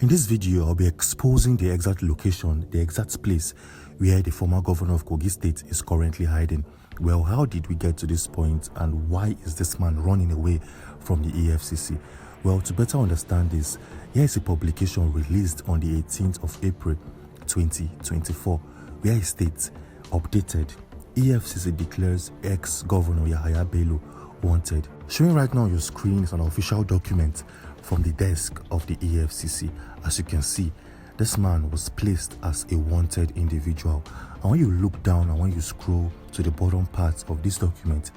In this video, I'll be exposing the exact location, the exact place where the former governor of Kogi State is currently hiding. Well, how did we get to this point, and why is this man running away from the EFCC? Well, to better understand this, here is a publication released on the 18th of April 2024, where it states, updated, EFCC declares ex-governor Yahaya Bello wanted. Showing right now on your screen is an official document from the desk of the EFCC. As you can see, this man was placed as a wanted individual. And when you look down and when you scroll to the bottom part of this document,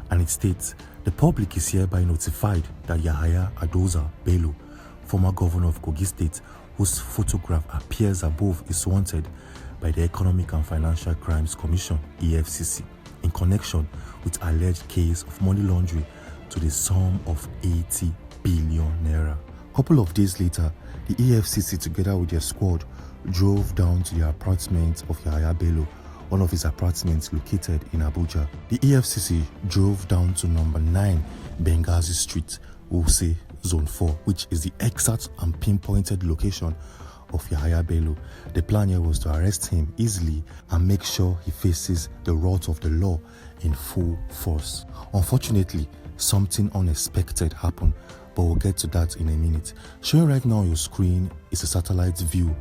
and it states, the public is hereby notified that Yahaya Bello, former governor of Kogi State, whose photograph appears above, is wanted by the Economic and Financial Crimes Commission, EFCC, in connection with alleged case of money laundering to the sum of 80 billion naira. A couple of days later, the EFCC, together with their squad, drove down to the apartment of Yahaya Bello, one of his apartments located in Abuja. The EFCC drove down to number 9 Benghazi Street, Wuse, Zone 4, which is the exact and pinpointed location of Yahaya Bello. The plan here was to arrest him easily and make sure he faces the wrath of the law in full force. Unfortunately, something unexpected happened, but we'll get to that in a minute. Showing right now on your screen is a satellite view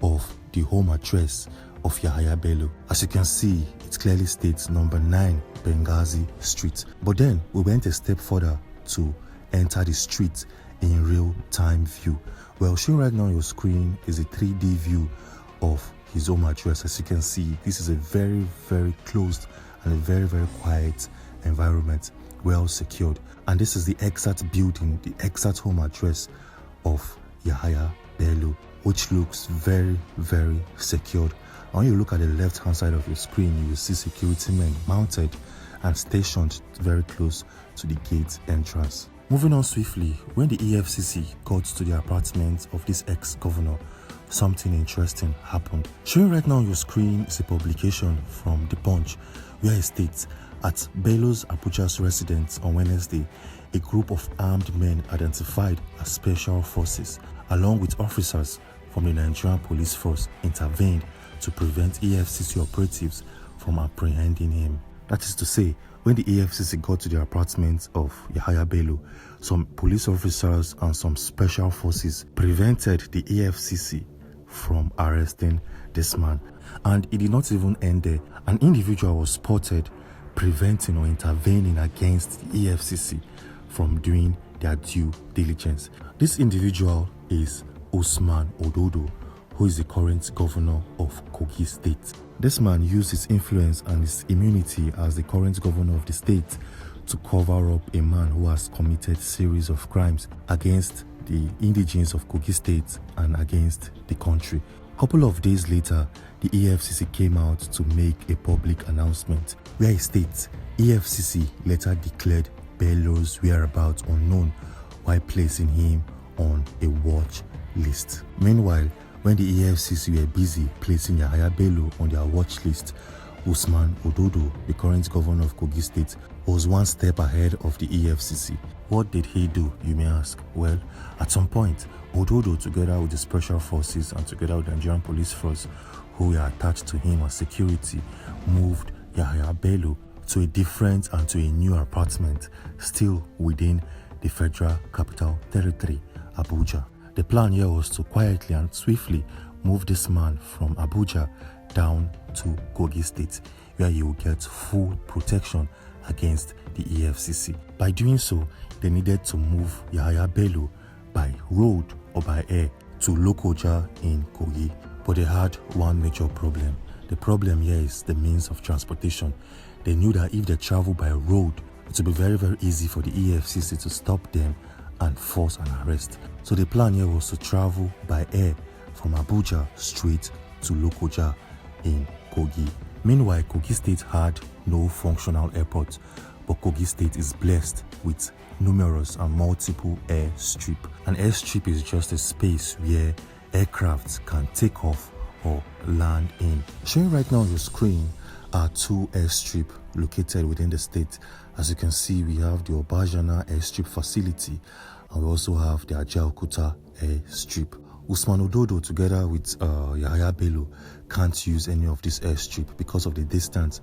of the home address of Yahaya Bello. As you can see, it clearly states number 9 Benghazi Street. But then we went a step further to enter the street in real-time view. Well, showing right now on your screen is a 3D view of his home address. As you can see, this is a very closed and a very quiet environment, well secured. And this is the exact building, the exact home address of Yahaya Bello, which looks very secured. And when you look at the left hand side of your screen, you will see security men mounted and stationed very close to the gate entrance. Moving on swiftly, when the EFCC got to the apartment of this ex-governor, something interesting happened. Showing right now on your screen is a publication from The Punch, where it states, at Bello's Abuja's residence on Wednesday, a group of armed men identified as special forces, along with officers from the Nigerian police force, intervened to prevent EFCC operatives from apprehending him. That is to say, when the EFCC got to the apartment of Yahaya Bello, some police officers and some special forces prevented the EFCC from arresting this man. And it did not even end there. An individual was spotted preventing or intervening against the EFCC from doing their due diligence. This individual is Usman Ododo, who is the current governor of Kogi State. This man used his influence and his immunity as the current governor of the state to cover up a man who has committed a series of crimes against the indigenes of Kogi State and against the country. A couple of days later, the EFCC came out to make a public announcement where it states, EFCC later declared Bello's whereabouts unknown while placing him on a watch list. Meanwhile, when the EFCC were busy placing Yahaya Bello on their watch list, Usman Ododo, the current governor of Kogi State, was one step ahead of the EFCC. What did he do, you may ask? Well, at some point, Ododo, together with the special forces and together with the Nigerian police force who were attached to him as security, moved Yahaya Bello to a different and to a new apartment, still within the Federal Capital Territory, Abuja. The plan here was to quietly and swiftly move this man from Abuja down to Kogi State, where he will get full protection against the EFCC. By doing so, they needed to move Yahaya Bello by road or by air to Lokoja in Kogi. But they had one major problem. The problem here is the means of transportation. They knew that if they travel by road, it would be very easy for the EFCC to stop them and force an arrest. So the plan here was to travel by air from Abuja straight to Lokoja in Kogi. Meanwhile, Kogi State had no functional airport, but Kogi State is blessed with numerous and multiple airstrip. An airstrip is just a space where aircrafts can take off or land in. Showing right now on your screen are 2 airstrips located within the state. As you can see, we have the Obajana airstrip facility and we also have the Ajaokuta airstrip. Usman Ododo, together with Yahaya Bello, can't use any of this airstrip because of the distance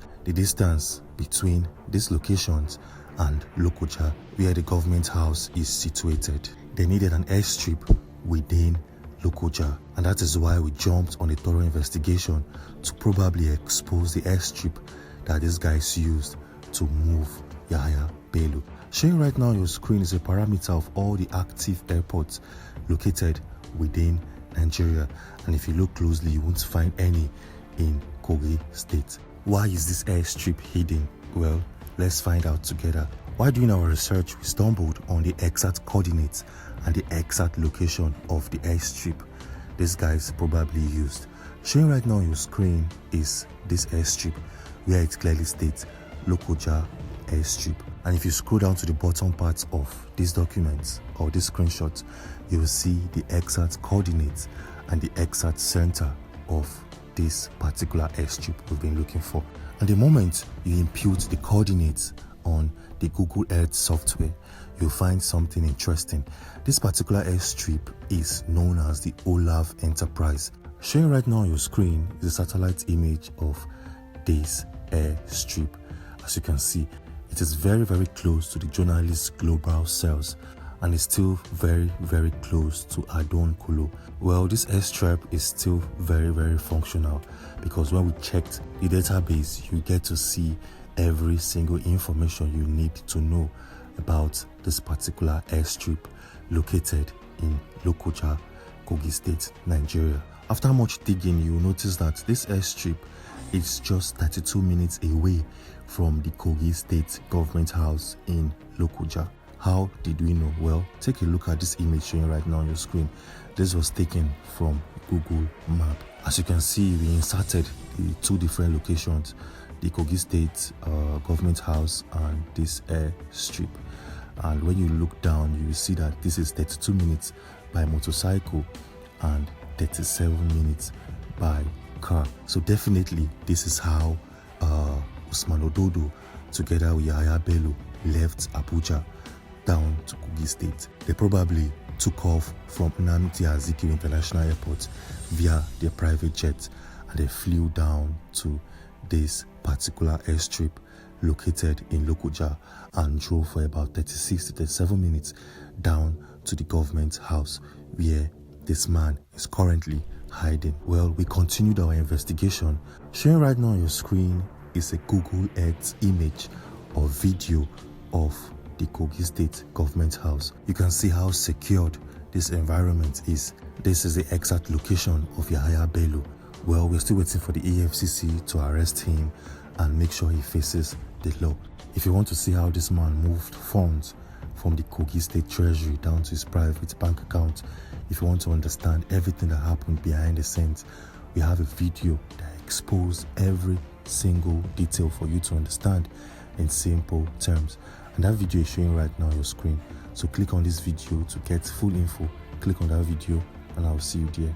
between these locations and Lokoja, where the government house is situated. They needed an airstrip within Lokoja, and that is why we jumped on a thorough investigation to probably expose the airstrip that these guys used to move Yahaya Bello. Showing right now on your screen is a parameter of all the active airports located within Nigeria, and if you look closely you won't find any in Kogi State. Why is this airstrip hidden? Well, let's find out together. While doing our research, we stumbled on the exact coordinates and the exact location of the airstrip these guys probably used. Showing right now on your screen is this airstrip where it clearly states Lokoja airstrip, and if you scroll down to the bottom part of these documents or this screenshot, you will see the exact coordinates and the exact center of this particular airstrip we've been looking for. And the moment you impute the coordinates on the Google Earth software, you'll find something interesting. This particular airstrip is known as the Olav Enterprise. Showing right now on your screen is a satellite image of this airstrip. As you can see, it is very close to the journalist global cells, and it's still very close to Adon Kulu. Well, this airstrip is still very functional, because when we checked the database, you get to see every single information you need to know about this particular airstrip located in Lokoja, Kogi State, Nigeria. After much digging, you will notice that this airstrip is just 32 minutes away from the Kogi State government house in Lokoja. How did we know? Well, take a look at this image showing right now on your screen. This was taken from Google Map. As you can see, we inserted the two different locations, the Kogi State government house and this airstrip. And when you look down, you will see that this is 32 minutes by motorcycle and 37 minutes by car. So definitely this is how Usman Ododo together with Yahaya Bello left Abuja down to Kogi State. They probably took off from Nnamdi Azikiwe International Airport via their private jet, and they flew down to this particular airstrip located in Lokoja and drove for about 36 to 37 minutes down to the government house where this man is currently hiding. Well, we continued our investigation. Showing right now on your screen is a Google Earth image or video of the Kogi State government house. You can see how secured this environment is. This is the exact location of Yahaya Bello. Well, we're still waiting for the EFCC to arrest him and make sure he faces the law. If you want to see how this man moved funds from the Kogi State Treasury down to his private bank account, if you want to understand everything that happened behind the scenes, we have a video that exposes every single detail for you to understand in simple terms. And that video is showing right now on your screen. So click on this video to get full info. Click on that video and I'll see you there.